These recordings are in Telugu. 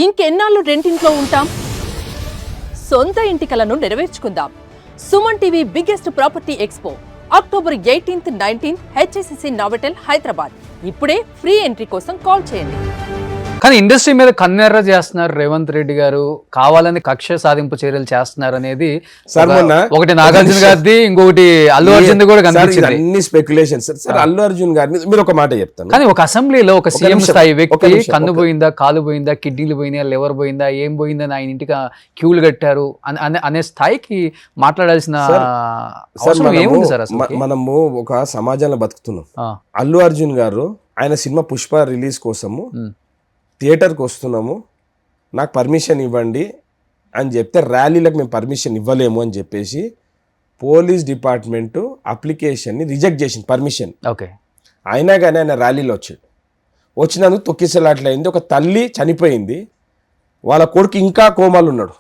ఇంకెన్నాళ్ళు రెంటింట్లో ఉంటాం? సొంత ఇంటి కలను నెరవేర్చుకుందాం. Suman TV biggest property expo October 18th, 19th HSCC Novotel Hyderabad. ఇప్పుడే ఫ్రీ ఎంట్రీ కోసం కాల్ చేయండి. కానీ ఇండస్ట్రీ మీద కన్నెర్ర చేస్తున్నారు రేవంత్ రెడ్డి గారు, కావాలని కక్ష సాధింపు చర్యలు చేస్తున్నారు అనేది ఒకటి నాగార్జున గారిది, ఇంకొకటి అల్లు అర్జున్ కూడా కనిపించింది. అన్ని స్పెక్యులేషన్స్ సార్. అల్లు అర్జున్ గారి మీరు ఒక మాట చెప్తాను, కానీ ఒక అసెంబ్లీలో ఒక సీఎం స్థాయి వ్యక్తి కన్ను పోయిందా, కాలు పోయిందా, కిడ్నీలు పోయిందా, లివర్ పోయిందా, ఏం పోయిందని ఆయన ఇంటికి క్యూలు కట్టారు అనే స్థాయికి మాట్లాడాల్సిన అవసరం ఏముంది సార్? అసలు మనము ఒక సమాజంలో బతుకుతున్నాం. అల్లు అర్జున్ గారు ఆయన సినిమా పుష్ప రిలీజ్ కోసము థియేటర్కి వస్తున్నాము, నాకు పర్మిషన్ ఇవ్వండి అని చెప్తే ర్యాలీలకు మేము పర్మిషన్ ఇవ్వలేము అని చెప్పేసి పోలీస్ డిపార్ట్మెంటు అప్లికేషన్ని రిజెక్ట్ చేసింది పర్మిషన్. ఓకే, అయినా కానీ ఆయన ర్యాలీలో వచ్చినందుకు తొక్కిసలాట్లయింది. ఒక తల్లి చనిపోయింది, వాళ్ళ కొడుకు ఇంకా కోమాలు ఉన్నాడు.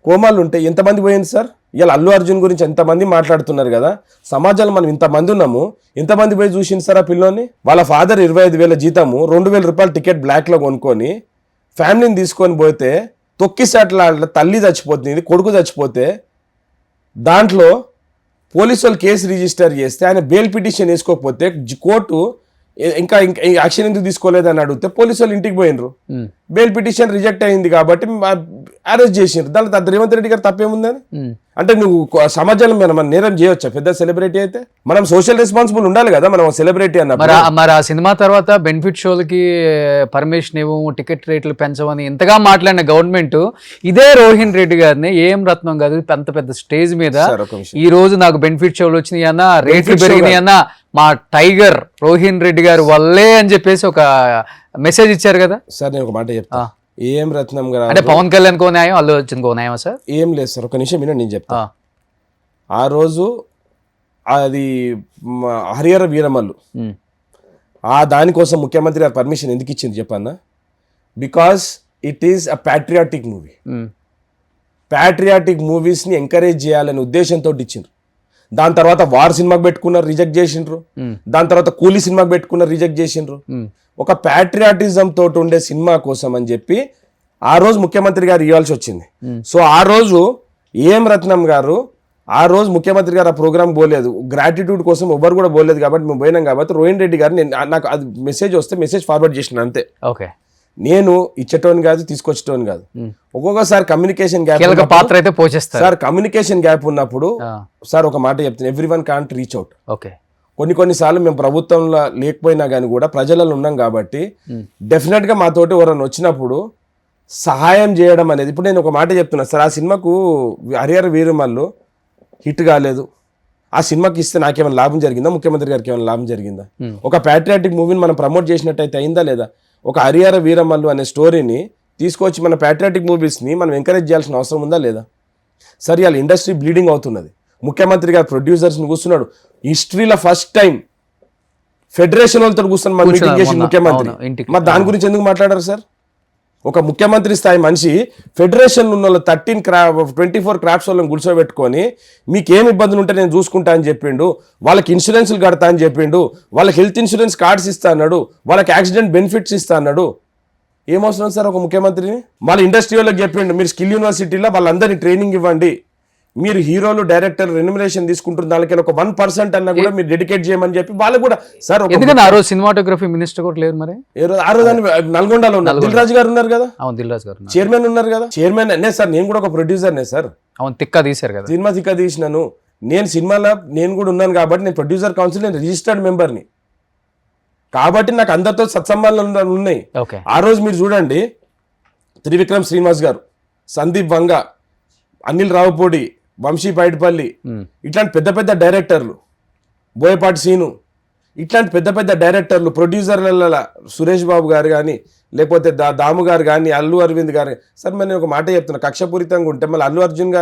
కోమాలు ఉంటే ఎంతమంది పోయింది సార్? ఇలా అల్లు అర్జున్ గురించి ఎంతమంది మాట్లాడుతున్నారు కదా, సమాజంలో మనం ఇంతమంది ఉన్నాము, ఎంతమంది పోయి చూసింది సార్ ఆ పిల్లోని? వాళ్ళ ఫాదర్ 25,000 జీతము, 2,000 రూపాయలు టికెట్ బ్లాక్లో కొనుక్కొని ఫ్యామిలీని తీసుకొని పోతే తొక్కిసట్ల తల్లి చచ్చిపోతుంది, కొడుకు చచ్చిపోతే దాంట్లో పోలీసు వాళ్ళు కేసు రిజిస్టర్ చేస్తే ఆయన బెయిల్ పిటిషన్ వేసుకోకపోతే కోర్టు ఇంకా యాక్షన్ ఎందుకు తీసుకోలేదని అడిగితే పోలీసు వాళ్ళు ఇంటికి పోయినరు, బెయిల్ పిటిషన్ రిజెక్ట్ అయింది కాబట్టి అరెస్ట్ చేసిండ్రు. దాంట్లో రేవంత్ రెడ్డి గారు తప్పేముందని? అంటే నువ్వు సమాజంలో మనం నేరం చేయవచ్చా? పెద్ద సెలబ్రిటీ అయితే మనం సోషల్ రెస్పాన్సిబుల్ ఉండాలి కదా మనం సెలబ్రిటీ అన్నప్పుడు. మరి ఆ సినిమా తర్వాత బెనిఫిట్ షోలకి పర్మిషన్ ఇవ్వము, టికెట్ రేట్లు పెంచమని ఇంతగా మాట్లాడిన గవర్నమెంట్ ఇదే రోహిన్ రెడ్డి గారిని, ఏం రత్నం కాదు, పెద్ద స్టేజ్ మీద ఈ రోజు నాకు బెనిఫిట్ షోలు వచ్చినాయి అన్న, రేట్లు పెరిగినాయి అన్న, మా టైగర్ రోహిన్ రెడ్డి గారు వల్లే అని చెప్పేసి ఒక మెసేజ్ ఇచ్చారు కదా సార్. నేను ఒక మాట చెప్తా, ఏం రత్నం గారు అంటే పవన్ కళ్యాణ్ కో న్యాయం, అల్లు అర్జున్ కో న్యాయం సార్? ఏం లేదు సార్, ఒక నిమిషం వినండి నేను చెప్తా. ఆ రోజు అది హరిహర వీరమల్లు దానికోసం ముఖ్యమంత్రి గారు పర్మిషన్ ఎందుకు ఇచ్చింది చెప్పన్నా? Because it is a patriotic movie. Patriotic మూవీస్ని ఎంకరేజ్ చేయాలనే ఉద్దేశంతో ఇచ్చిండ్రు. దాని తర్వాత వార్ సినిమాకి పెట్టుకున్నారు, రిజెక్ట్ చేసిండ్రు. దాని తర్వాత కూలీ సినిమాకి పెట్టుకున్నారు, రిజెక్ట్ చేసిండ్రు. ఒక ప్యాట్రియాటిజం తోటి ఉండే సినిమా కోసం అని చెప్పి ఆ రోజు ముఖ్యమంత్రి గారు ఇవ్వాల్సి వచ్చింది. సో ఆ రోజు ఏం రత్నం గారు ఆ రోజు ముఖ్యమంత్రి గారు ఆ ప్రోగ్రామ్ పోలేదు, గ్రాటిట్యూడ్ కోసం ఎవరు కూడా పోలేదు కాబట్టి మేము పోయినాం. కాబట్టి రోహిన్ రెడ్డి గారు నాకు అది మెసేజ్ వస్తే మెసేజ్ ఫార్వర్డ్ చేసిన అంతే. ఓకే, నేను ఇచ్చేటోని కాదు, తీసుకొచ్చేటోని కాదు. ఒక్కొక్కసారి కమ్యూనికేషన్ గ్యాప్ పాత్ర అయితే పోషిస్తారు సార్. కమ్యూనికేషన్ గ్యాప్ ఉన్నప్పుడు సార్ ఒక మాట చెప్తాను, everyone can't reach out. Okay, కొన్నిసార్లు మేము ప్రభుత్వంలో లేకపోయినా కానీ కూడా ప్రజలలో ఉన్నాం కాబట్టి డెఫినెట్గా మాతోటి ఎవరైనా వచ్చినప్పుడు సహాయం చేయడం అనేది. ఇప్పుడు నేను ఒక మాట చెప్తున్నా సార్, ఆ సినిమాకు హరిహర వీరమల్లు హిట్ కాలేదు, ఆ సినిమాకి ఇస్తే నాకేమైనా లాభం జరిగిందా? ముఖ్యమంత్రి గారికి ఏమైనా లాభం జరిగిందా? ఒక ప్యాట్రియాటిక్ మూవీని మనం ప్రమోట్ చేసినట్టయితే అయిందా లేదా? ఒక హరిహర వీరమల్లు అనే స్టోరీని తీసుకొచ్చి మన ప్యాట్రియాటిక్ మూవీస్ని మనం ఎంకరేజ్ చేయాల్సిన అవసరం ఉందా లేదా? సరే, వాళ్ళ ఇండస్ట్రీ బ్లీడింగ్ అవుతున్నది. ముఖ్యమంత్రి గారు ప్రొడ్యూసర్స్ని కూర్చున్నాడు, హిస్టరీలో ఫస్ట్ టైం ఫెడరేషన్ వాళ్ళతో కూర్చొని మన మీటింగ్ చేసి ముఖ్యమంత్రి. మరి దాని గురించి ఎందుకు మాట్లాడారు సార్? ఒక ముఖ్యమంత్రి స్థాయి మనిషి ఫెడరేషన్ ఉన్న వాళ్ళు 24 క్రాఫ్ట్స్ వాళ్ళని కూర్చోబెట్టుకొని మీకేం ఇబ్బందులు ఉంటే నేను చూసుకుంటా అని చెప్పిండు, వాళ్ళకి ఇన్సూరెన్స్లు కడతా అని చెప్పిండు, వాళ్ళకి హెల్త్ ఇన్సూరెన్స్ కార్డ్స్ ఇస్తా అన్నాడు, వాళ్ళకి యాక్సిడెంట్ బెనిఫిట్స్ ఇస్తా అన్నాడు. ఏమవసరం సార్ ఒక ముఖ్యమంత్రిని? వాళ్ళ ఇండస్ట్రీ వాళ్ళకి చెప్పిండు, మీరు స్కిల్ యూనివర్సిటీలో వాళ్ళందరినీ ట్రైనింగ్ ఇవ్వండి, మీరు హీరోలు డైరెక్టర్ రెన్యుమరేషన్ తీసుకుంటున్న దానికి ఒక 1% అన్నా కూడా మీరు డెడికేట్ చేయమని చెప్పి వాళ్ళకు కూడా సార్. ఎందుకంటే ఆ రోజు సినిమాటోగ్రఫీ మినిస్టర్ కూడా లేరు. మరి ఆ రోజు నల్గొండలో ఉన్నారు, దిల్ రాజు గారు ఉన్నారు కదా, దిల్ రాజు గారు చైర్మన్ ఉన్నారు కదా. చైర్మన్ అనే సార్, నేను కూడా ఒక ప్రొడ్యూసర్నే సార్. అవును, తిక్క తీశారు కదా సినిమా, తిక్క తీసినాను నేను. సినిమాలో నేను కూడా ఉన్నాను కాబట్టి నేను ప్రొడ్యూసర్ కౌన్సిల్, నేను రిజిస్టర్డ్ మెంబర్ని కాబట్టి నాకు అందరితో సత్సంబంధాలు ఉన్నాయి. ఆ రోజు మీరు చూడండి, త్రివిక్రమ్ శ్రీనివాస్ గారు, సందీప్ వంగ, అనిల్ రావుపూడి, వంశీ పైడిపల్లి, ఇట్లాంటి పెద్ద డైరెక్టర్లు, బోయపాటి సీను, ఇట్లాంటి పెద్ద డైరెక్టర్లు, ప్రొడ్యూసర్ల సురేష్ బాబు గారు కానీ లేకపోతే దాము గారు కానీ, అల్లు అరవింద్ గారు. సార్ మరి నేను ఒక మాట చెప్తున్నా, కక్షపూరితంగా ఉంటే మళ్ళీ అల్లు అర్జున్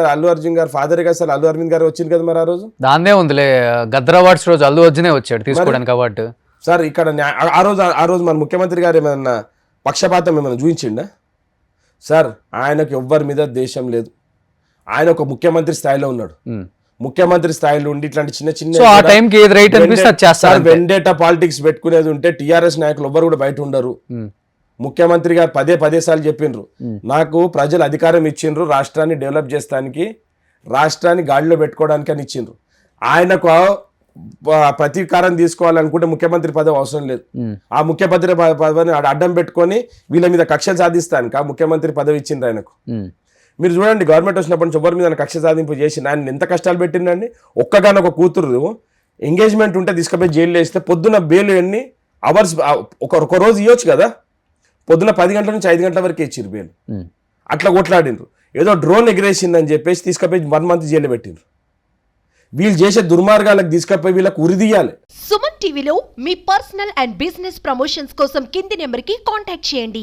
గారు ఫాదర్ కదా సార్, అల్లు అరవింద్ గారు వచ్చింది కదా మరి ఆ రోజు. దాన్నే ఉందిలే, గద్దర్ అవార్డ్స్ రోజు అల్లు అర్జునే వచ్చాడు తీసుకోవడానికి అవార్డు సార్. ఇక్కడ ఆ రోజు మన ముఖ్యమంత్రి గారు ఏమన్నా పక్షపాతం ఏమైనా చూపించిండా సార్? ఆయనకు ఎవ్వరి మీద దేశం లేదు, ఆయన ఒక ముఖ్యమంత్రి స్థాయిలో ఉన్నాడు. ముఖ్యమంత్రి స్థాయిలో ఉండి ఇట్లాంటి చిన్న వెండేటా పాలిటిక్స్ పెట్టుకునేది ఉంటే టీఆర్ఎస్ నాయకులు ఎవ్వరు కూడా బయట ఉండరు. ముఖ్యమంత్రి గారు పదే సార్లు చెప్పిండ్రు, నాకు ప్రజలు అధికారం ఇచ్చిండ్రు రాష్ట్రాన్ని డెవలప్ చేస్తానికి, రాష్ట్రాన్ని గాడిలో పెట్టుకోవడానికి అని ఇచ్చిండ్రు. ఆయనకు ప్రతీకారం తీసుకోవాలనుకుంటే ముఖ్యమంత్రి పదవి అవసరం లేదు. ఆ ముఖ్యమంత్రి పదవిని అడ్డం పెట్టుకొని వీళ్ళ మీద కక్షలు సాధిస్తానికి ఆ ముఖ్యమంత్రి పదవి ఇచ్చిండ్రు ఆయనకు. మీరు చూడండి, గవర్నమెంట్ వచ్చినప్పటి నుంచి ఎవరి మీద కక్ష సాధింపు చేసి ఆయన ఎంత కష్టాలు పెట్టిండండి. ఒక్కగానొక కూతురు ఎంగేజ్మెంట్ ఉంటే తీసుకుపోయి జైల్లో వేస్తే పొద్దున్న బెయిల్ ఎన్ని అవర్స్ ఒక రోజు ఇవ్వచ్చు కదా, పొద్దున్న 10 గంటల నుంచి 5 గంటల వరకే ఇచ్చిర్రు బెయిల్. అట్లా కొట్లాడిండ్రు. ఏదో డ్రోన్ ఎగిరేసిందని చెప్పేసి తీసుకుపోయి 1 మంత్ జైల్లో పెట్టిండ్రు. వీళ్ళు చేసే దుర్మార్గాలకు తీసుకుపోయి వీళ్ళకి ఉరిదీయాలి. సుమన్ టీవీలో మీ పర్సనల్ అండ్ బిజినెస్ ప్రమోషన్స్ కోసం కింది నెంబర్కి కాంటాక్ట్ చేయండి.